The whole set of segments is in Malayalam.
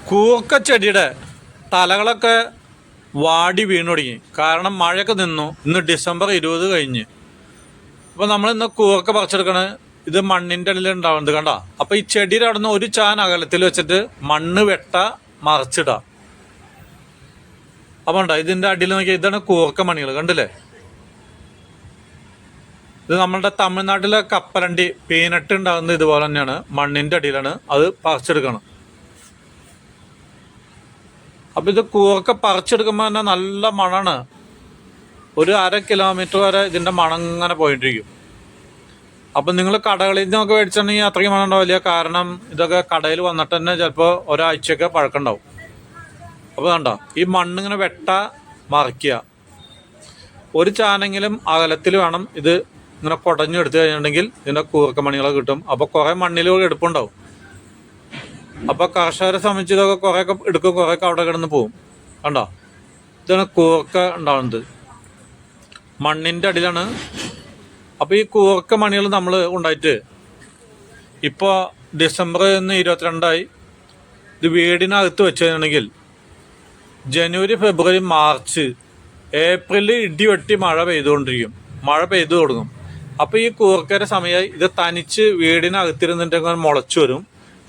കൂർക്ക ചെടിയുടെ തലകളൊക്കെ വാടി വീണു തുടങ്ങി. കാരണം മഴയൊക്കെ നിന്നു. ഇന്ന് ഡിസംബർ 20 കഴിഞ്ഞ്. അപ്പോൾ നമ്മളിന്ന് കൂർക്ക പറിച്ചെടുക്കണ ഇത് മണ്ണിൻ്റെ അടിയിൽ ഉണ്ടാവുന്നുണ്ട് കണ്ട. അപ്പോൾ ഈ ചെടിയുടെ അവിടെ നിന്ന് ഒരു ചാൻ അകലത്തിൽ വെച്ചിട്ട് മണ്ണ് മറിച്ചിടാം. അപ്പോൾ ഉണ്ടോ ഇതിൻ്റെ അടിയിൽ നോക്കിയാൽ ഇതാണ് കൂർക്ക മണികൾ കണ്ടില്ലേ. ഇത് നമ്മളുടെ തമിഴ്നാട്ടിലെ കപ്പലണ്ടി പീനട്ട് ഉണ്ടാകുന്നത് ഇതുപോലെ തന്നെയാണ്, മണ്ണിൻ്റെ അടിയിലാണ്. അത് പറിച്ചെടുക്കണം. അപ്പം ഇത് കൂർക്ക പറിച്ചെടുക്കുമ്പോൾ തന്നെ നല്ല മണമാണ്. ഒരു 1/2 കിലോമീറ്റർ വരെ ഇതിൻ്റെ മണം ഇങ്ങനെ പോയിട്ടിരിക്കും. അപ്പം നിങ്ങൾ കടകളിൽ നിന്നൊക്കെ മേടിച്ചിട്ടുണ്ടെങ്കിൽ അത്രയ്ക്ക് മണം ഉണ്ടാവില്ല. കാരണം ഇതൊക്കെ കടയിൽ വന്നിട്ട് തന്നെ ചിലപ്പോൾ ഒരാഴ്ചയൊക്കെ പഴക്കമുണ്ടാവും. അപ്പോൾ കണ്ടോ ഈ മണ്ണിങ്ങനെ മറിക്കുക. ഒരു ചാനെങ്കിലും അകലത്തിൽ വേണം ഇത് ഇങ്ങനെ കുടഞ്ഞെടുത്ത് കഴിഞ്ഞിട്ടുണ്ടെങ്കിൽ ഇതിൻ്റെ കൂർക്ക മണികളൊക്കെ കിട്ടും. അപ്പോൾ കുറേ മണ്ണിൽ എടുപ്പുണ്ടാവും. അപ്പോൾ കർഷകരെ സംബന്ധിച്ച് ഇതൊക്കെ കുറേയൊക്കെ എടുക്കും, കുറേയൊക്കെ അവിടെ കിടന്ന് പോവും. കണ്ടോ ഇതാണ് കൂർക്ക ഉണ്ടാവുന്നത്, മണ്ണിൻ്റെ അടിയിലാണ്. അപ്പോൾ ഈ കൂർക്ക മണികൾ നമ്മൾ ഉണ്ടായിട്ട് ഇപ്പോൾ ഡിസംബർ 22 ഇത് വീടിനകത്ത് വെച്ച് കഴിഞ്ഞിട്ടുണ്ടെങ്കിൽ ജനുവരി, ഫെബ്രുവരി, മാർച്ച്, ഏപ്രിൽ ഇടിവെട്ടി മഴ പെയ്തുകൊണ്ടിരിക്കും. മഴ പെയ്തു തുടങ്ങും. അപ്പോൾ ഈ കൂർക്കയുടെ സമയമായി ഇത് തനിച്ച് വീടിനകത്തിരുന്നിട്ട് മുളച്ചു വരും.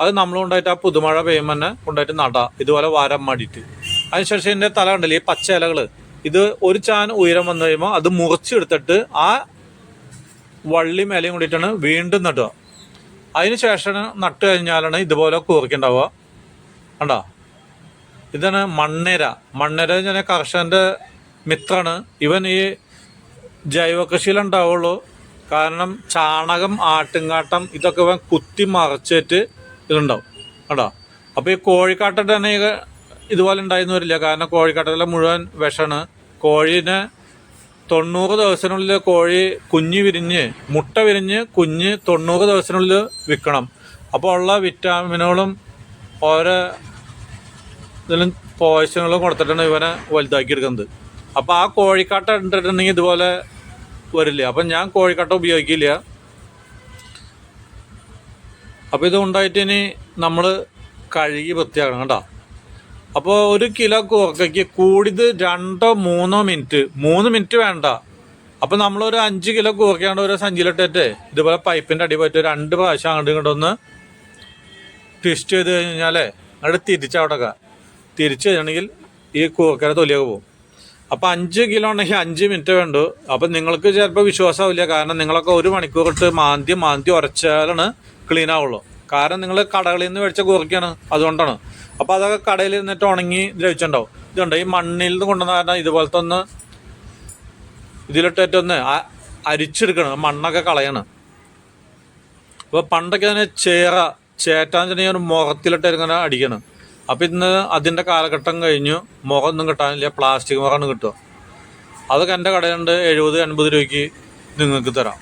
അത് നമ്മൾ കൊണ്ടായിട്ട് ആ പുതുമഴ പെയ്യുമ്പോൾ തന്നെ കൊണ്ടായിട്ട് നടാം, ഇതുപോലെ വാരം മാടിയിട്ട്. അതിനുശേഷം ഇതിൻ്റെ തല കണ്ടില്ലേ ഈ പച്ച ഇലകൾ, ഇത് ഒരു ചാൻ ഉയരം വന്നു കഴിയുമ്പോൾ അത് മുറിച്ചെടുത്തിട്ട് ആ വള്ളി മേലെയും കൂടിയിട്ടാണ് വീണ്ടും നടുക. അതിന് ശേഷം നട്ട് കഴിഞ്ഞാലാണ് ഇതുപോലെ കൂർക്കുണ്ടാവുക. കണ്ടോ ഇതാണ് മണ്ണേര. മണ്ണേര ഞാൻ കർഷകൻ്റെ മിത്രമാണ്. ഇവൻ ഈ ജൈവ കൃഷിയിലുണ്ടാവുള്ളൂ. കാരണം ചാണകം, ആട്ടുംകാട്ടം ഇതൊക്കെ ഇവൻ കുത്തി മറിച്ചിട്ട് ഇതുണ്ടാവും കേട്ടോ. അപ്പോൾ ഈ കോഴിക്കാട്ടിൽ തന്നെ ഇതുപോലെ ഉണ്ടായിരുന്നു വരില്ല. കാരണം കോഴിക്കാട്ടിലെ മുഴുവൻ വിഷമാണ്. കോഴീനെ 90 ദിവസത്തിനുള്ളിൽ കോഴി കുഞ്ഞ് വിരിഞ്ഞ് മുട്ട വിരിഞ്ഞ് കുഞ്ഞ് 90 ദിവസത്തിനുള്ളിൽ വിൽക്കണം. അപ്പോൾ ഉള്ള വിറ്റാമിനുകളും ഓരോ ഇതിലും പോഷകങ്ങളും കൊടുത്തിട്ടാണ് ഇവനെ വലുതാക്കി എടുക്കുന്നത്. അപ്പോൾ ആ കോഴിക്കാട്ട ഇട്ടിട്ടുണ്ടെങ്കിൽ ഇതുപോലെ വരില്ല. അപ്പം ഞാൻ കോഴിക്കാട്ട ഉപയോഗിക്കില്ല. അപ്പോൾ ഇത് ഉണ്ടായിട്ട് ഇനി നമ്മൾ കഴുകി വൃത്തിയാക്കണം കേട്ടോ. അപ്പോൾ 1 കിലോ കൂർക്കയ്ക്ക് കൂടിയത് 2-3 മിനിറ്റ്, 3 മിനിറ്റ് വേണ്ട. അപ്പോൾ നമ്മളൊരു 5 കിലോ കൂർക്കയാണ്ട് ഒരു സഞ്ചിയിലിട്ടിട്ട് ഇതുപോലെ പൈപ്പിൻ്റെ അടി പോയിട്ട് 2 പ്രാവശ്യം അങ്ങോട്ട് ഇങ്ങോട്ടൊന്ന് ട്വിസ്റ്റ് ചെയ്ത് കഴിഞ്ഞാലേ അങ്ങോട്ട് തിരിച്ചവിടൊക്കെ തിരിച്ച് കഴിഞ്ഞിട്ടുണ്ടെങ്കിൽ ഈ കൂർക്കയുടെ തൊലിയൊക്കെ പോകും. അപ്പോൾ 5 കിലോ ഉണ്ടെങ്കിൽ 5 മിനിറ്റ് വേണ്ടു. അപ്പം നിങ്ങൾക്ക് ചിലപ്പോൾ വിശ്വാസമാവില്ല. കാരണം നിങ്ങളൊക്കെ 1 മണിക്കൂർ ഇട്ട് മാന്തി ഉരച്ചാലാണ് ക്ലീൻ ആവുള്ളൂ. കാരണം നിങ്ങൾ കടകളിൽ നിന്ന് മേടിച്ച കൂർക്കയാണ്, അതുകൊണ്ടാണ്. അപ്പോൾ അതൊക്കെ കടയിൽ നിന്നിട്ട് ഉണങ്ങി ദ്രവിച്ചിട്ടുണ്ടാവും. ഇതുണ്ട് ഈ മണ്ണിൽ നിന്ന് കൊണ്ടുവന്ന കാരണം ഇതുപോലത്തെ ഒന്ന് ഇതിലിട്ടൊന്ന് അരിച്ചെടുക്കണം, മണ്ണൊക്കെ കളയണം. അപ്പോൾ പണ്ടൊക്കെ അതിനെ ചേറ്റാന്ന് വെച്ചിട്ടുണ്ടെങ്കിൽ ഒരു മുഖത്തിലിട്ട് ഇങ്ങനെ അടിക്കണം. അപ്പം ഇന്ന് അതിൻ്റെ കാലഘട്ടം കഴിഞ്ഞു. മുഖമൊന്നും കിട്ടാനില്ല, പ്ലാസ്റ്റിക് മുഖമാണ് കിട്ടുക. അതൊക്കെ എൻ്റെ കടയുണ്ട്, 70-80 രൂപയ്ക്ക് നിങ്ങൾക്ക് തരാം.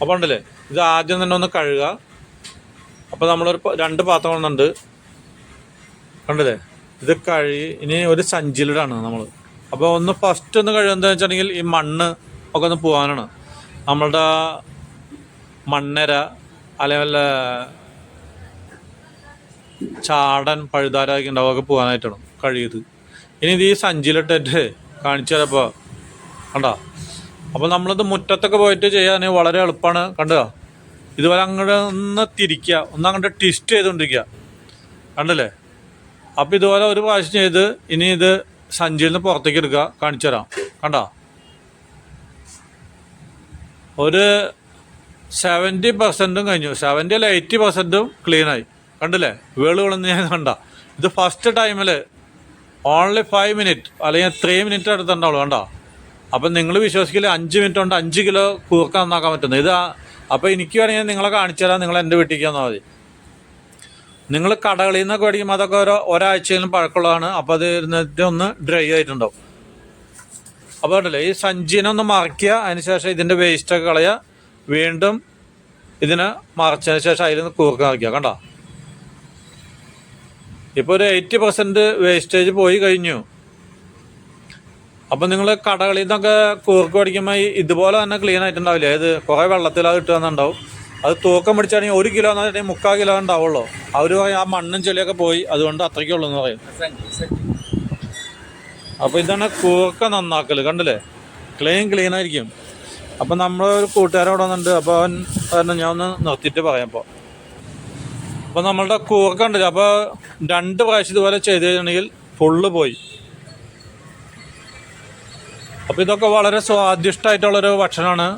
അപ്പോൾ ഉണ്ടല്ലേ ഇത് ആദ്യം തന്നെ ഒന്ന് കഴുകുക. അപ്പോൾ നമ്മളൊരു 2 പാത്രം കൊണ്ടുണ്ട് കണ്ടില്ലേ. ഇത് കഴുകി ഇനി ഒരു സഞ്ചിലിടാണ് നമ്മൾ. അപ്പോൾ ഒന്ന് ഫസ്റ്റ് ഒന്ന് കഴുകുന്നത് വെച്ചിട്ടുണ്ടെങ്കിൽ ഈ മണ്ണ് ഒക്കെ ഒന്ന് പോകാനാണ്. നമ്മളുടെ മണ്ണര അല്ലെങ്കിൽ ചാടൻ പഴുതാരൊക്കെ ഉണ്ടാവും, ഒക്കെ പോകാനായിട്ടാണ് കഴുകിയത്. ഇനി ഇത് ഈ സഞ്ചിയിലിട്ടിട്ട് കാണിച്ചു തരപ്പോൾ കണ്ടോ. അപ്പോൾ നമ്മളിത് മുറ്റത്തൊക്കെ പോയിട്ട് ചെയ്യാൻ വളരെ എളുപ്പമാണ്. കണ്ടോ ഇതുപോലെ അങ്ങോട്ട് ഒന്ന് തിരിക്കുക, ഒന്ന് അങ്ങോട്ട് ട്വിസ്റ്റ് ചെയ്തുകൊണ്ടിരിക്കുക കണ്ടല്ലേ. അപ്പോൾ ഇതുപോലെ ഒരു പ്രാവശ്യം ചെയ്ത് ഇനി ഇത് സഞ്ചിയിൽ നിന്ന് പുറത്തേക്ക് എടുക്കുക, കാണിച്ചു തരാം. കണ്ടോ ഒരു 70% കഴിഞ്ഞു, 70 അല്ല 80% ക്ലീനായി കണ്ടില്ലേ. വേളുകളൊന്നും ഞാൻ കണ്ട. ഇത് ഫസ്റ്റ് ടൈമിൽ ഓൺലി 5 മിനിറ്റ് അല്ലെങ്കിൽ 3 മിനിറ്റ് അടുത്തുണ്ടാവുള്ളൂ കണ്ടോ. അപ്പം നിങ്ങൾ വിശ്വസിക്കില്ല, 5 മിനിറ്റ് കൊണ്ട് 5 കിലോ കൂർക്ക നന്നാക്കാൻ പറ്റുന്നത് ഇതാ. അപ്പോൾ എനിക്ക് വേണമെങ്കിൽ നിങ്ങളെ കാണിച്ചു തരാം, നിങ്ങൾ എൻ്റെ വീട്ടിലേക്ക് വന്നാൽ മതി. നിങ്ങൾ കടകളിൽ നിന്നൊക്കെ മേടിക്കുമ്പോൾ അതൊക്കെ ഒരാഴ്ചയിലും പഴക്കമുള്ളതാണ്. അപ്പോൾ അത് ഇരുന്നിട്ട് ഒന്ന് ഡ്രൈ ആയിട്ടുണ്ടാവും. അപ്പോൾ ഉണ്ടല്ലേ ഈ സഞ്ചീനെ ഒന്ന് മറിക്കുക, അതിന് ശേഷം ഇതിൻ്റെ വേസ്റ്റൊക്കെ കളയുക, വീണ്ടും ഇതിനെ മറിച്ചതിന് ശേഷം അതിൽ നിന്ന് കൂർക്ക നിറയ്ക്കുക കണ്ടോ. ഇപ്പോൾ ഒരു 80% വേസ്റ്റേജ് പോയി കഴിഞ്ഞു. അപ്പം നിങ്ങൾ കടകളിൽ നിന്നൊക്കെ കൂർക്ക മേടിക്കുമ്പോൾ ഇതുപോലെ തന്നെ ക്ലീൻ ആയിട്ടുണ്ടാവില്ല. ഇത് കുറേ വെള്ളത്തിൽ അത് ഇട്ടുവന്നുണ്ടാവും. അത് തൂക്കം പിടിച്ചാണെങ്കിൽ 1 കിലോ എന്ന് 3/4 കിലോ ഉണ്ടാവുള്ളൂ. അവർ പറയും ആ മണ്ണും ചെളിയൊക്കെ പോയി, അതുകൊണ്ട് അത്രയ്ക്കുള്ളൂ എന്ന് പറയും. അപ്പോൾ ഇതാണ് കൂർക്ക നന്നാക്കൽ. കണ്ടില്ലേ, ക്ലീൻ ആയിരിക്കും. അപ്പം നമ്മളൊരു കൂട്ടുകാരോട് വന്നിട്ടുണ്ട്. അപ്പോൾ അവൻ കാരണം ഞാൻ ഒന്ന് നിർത്തിയിട്ട് പറയാം. അപ്പോൾ നമ്മളുടെ കൂർക്ക ഉണ്ടല്ലോ, അപ്പോൾ 2 പ്രാവശ്യം ഇതുപോലെ ചെയ്ത് കഴിഞ്ഞിട്ടുണ്ടെങ്കിൽ ഫുള്ള് പോയി. അപ്പോൾ ഇതൊക്കെ വളരെ സ്വാദിഷ്ടമായിട്ടുള്ളൊരു ഭക്ഷണമാണ്.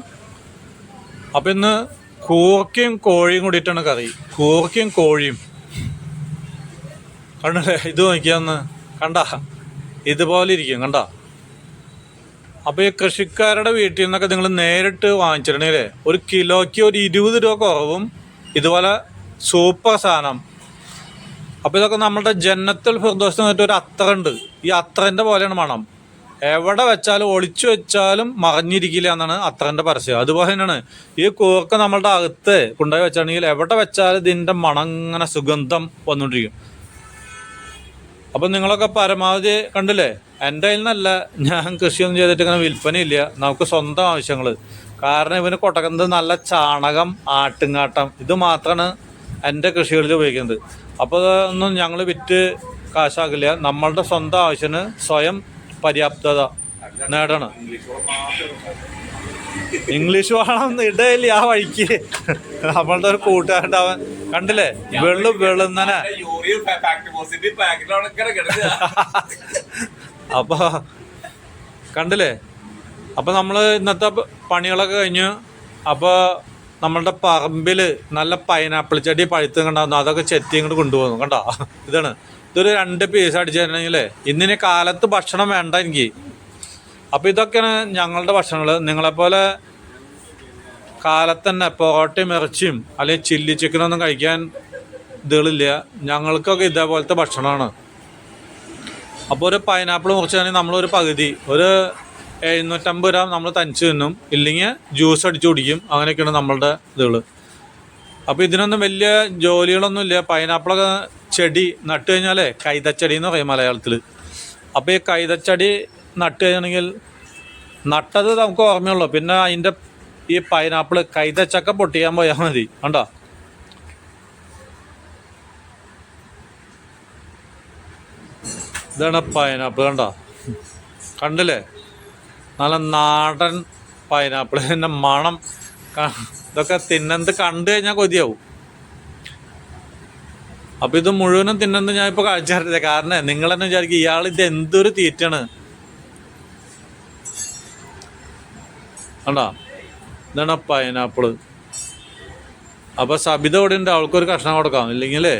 അപ്പോൾ ഇന്ന് കൂർക്കയും കോഴിയും കൂടിയിട്ടാണ് കറി. കൂർക്കയും കോഴിയും കണ്ടല്ലേ, ഇത് നോക്കിയാന്ന് കണ്ട, ഇതുപോലെ ഇരിക്കും കണ്ട. അപ്പോൾ ഈ കൃഷിക്കാരുടെ വീട്ടിൽ നിന്നൊക്കെ നിങ്ങൾ നേരിട്ട് വാങ്ങിച്ചിട്ടുണ്ടെങ്കിൽ 1 കിലോയ്ക്ക് ഒരു 20 രൂപ കുറവും ഇതുപോലെ സൂപ്പർ സാധനം. അപ്പോൾ ഇതൊക്കെ നമ്മളുടെ ജന്നത്തുൽ ഫിർദൗസ് എന്ന് പറഞ്ഞിട്ട് ഒരു അത്തറുണ്ട്. ഈ അത്തറിൻ്റെ പോലെയാണ് മണം. എവിടെ വെച്ചാലും ഒളിച്ചു വെച്ചാലും മറിഞ്ഞിരിക്കില്ല എന്നാണ് അത്തറിൻ്റെ പരസ്യം. അതുപോലെ തന്നെയാണ് ഈ കൂർക്ക നമ്മളുടെ അകത്ത് കൊണ്ടുപോയി വെച്ചാണെങ്കിൽ എവിടെ വെച്ചാലും ഇതിൻ്റെ മണം ഇങ്ങനെ സുഗന്ധം വന്നുകൊണ്ടിരിക്കും. അപ്പം നിങ്ങളൊക്കെ പരമാവധി കണ്ടില്ലേ, എൻ്റെ കയ്യിൽ നിന്നല്ല, ഞാൻ കൃഷിയൊന്നും ചെയ്തിട്ട് ഇങ്ങനെ വിൽപ്പനയില്ല, നമുക്ക് സ്വന്തം ആവശ്യങ്ങൾ. കാരണം ഇവന് കൊട്ടക്കുന്നത് നല്ല ചാണകം, ആട്ടുംകാട്ടം, ഇത് മാത്രമാണ് എൻ്റെ കൃഷികളിൽ ഉപയോഗിക്കുന്നത്. അപ്പോൾ അതൊന്നും ഞങ്ങൾ വിറ്റ് കാശാക്കില്ല. നമ്മളുടെ സ്വന്തം ആവശ്യത്തിന് സ്വയം പര്യാപ്തത നേടണം. ഇംഗ്ലീഷ് വേണം ഇടയില്ല ആ വഴിക്ക്. നമ്മളുടെ ഒരു കൂട്ടുകാരൻ്റെ അവൻ കണ്ടില്ലേ, വെളുന്നനെ. അപ്പൊ കണ്ടില്ലേ, അപ്പൊ നമ്മള് ഇന്നത്തെ പണികളൊക്കെ കഴിഞ്ഞു. അപ്പൊ നമ്മളുടെ പറമ്പിൽ നല്ല പൈനാപ്പിൾ ചെടി പഴുത്ത് കണ്ടായിരുന്നു, അതൊക്കെ ചെത്തി ഇങ്ങോട്ട് കൊണ്ടുപോകുന്നു. കണ്ടോ, ഇതൊരു 2 പീസ് അടിച്ചു തരണമെങ്കിലേ ഇന്നിനി കാലത്ത് ഭക്ഷണം വേണ്ട എനിക്ക്. അപ്പോൾ ഇതൊക്കെയാണ് ഞങ്ങളുടെ ഭക്ഷണങ്ങൾ. നിങ്ങളെപ്പോലെ കാലത്ത് തന്നെ പൊറോട്ടയും ഇറച്ചിയും അല്ലെങ്കിൽ ചില്ലി ചിക്കനൊന്നും കഴിക്കാൻ ഇതുകളില്ല. ഞങ്ങൾക്കൊക്കെ ഇതേപോലത്തെ ഭക്ഷണമാണ്. അപ്പോൾ ഒരു പൈനാപ്പിൾ മുറിച്ചാണെങ്കിൽ നമ്മളൊരു പകുതി, ഒരു 750 ഗ്രാം നമ്മൾ തനിച്ച് തിന്നും, ഇല്ലെങ്കിൽ ജ്യൂസ് അടിച്ചു കുടിക്കും. അങ്ങനെയൊക്കെയാണ് നമ്മളുടെ ഇതുകൾ. അപ്പോൾ ഇതിനൊന്നും വലിയ ജോലികളൊന്നുമില്ല. പൈനാപ്പിളൊക്കെ ചെടി നട്ട് കഴിഞ്ഞാലേ കൈതച്ചെടി എന്ന് പറയും മലയാളത്തിൽ. അപ്പോൾ ഈ കൈതച്ചെടി നട്ട് കഴിഞ്ഞാണെങ്കിൽ നട്ടത് നമുക്ക് ഓർമ്മയുള്ളൂ. പിന്നെ അതിൻ്റെ ഈ പൈനാപ്പിൾ കൈതച്ചക്ക പൊട്ടിക്കാൻ പോയാൽ മതി. കണ്ടോ, ഇതാണ് പൈനാപ്പിൾ. കണ്ടില്ലേ, നല്ല നാടൻ പൈനാപ്പിൾ. ഇതിൻ്റെ മണം ഇതൊക്കെ തിന്നത് കണ്ടു കഴിഞ്ഞാൽ കൊതിയാവും. അപ്പോൾ ഇത് മുഴുവനും തിന്നത് ഞാനിപ്പോൾ കാഴ്ച തരത്തില്ല. കാരണം നിങ്ങൾ തന്നെ വിചാരിക്കും ഇയാൾ ഇത് എന്തൊരു തീറ്റാണ്. കണ്ടോ, ഇതാണ് പൈനാപ്പിള്. അപ്പോൾ സബിത ഇവിടെ ഉണ്ട്, അവൾക്കൊരു കഷ്ണം കൊടുക്കാം. ഇല്ലെങ്കിലേ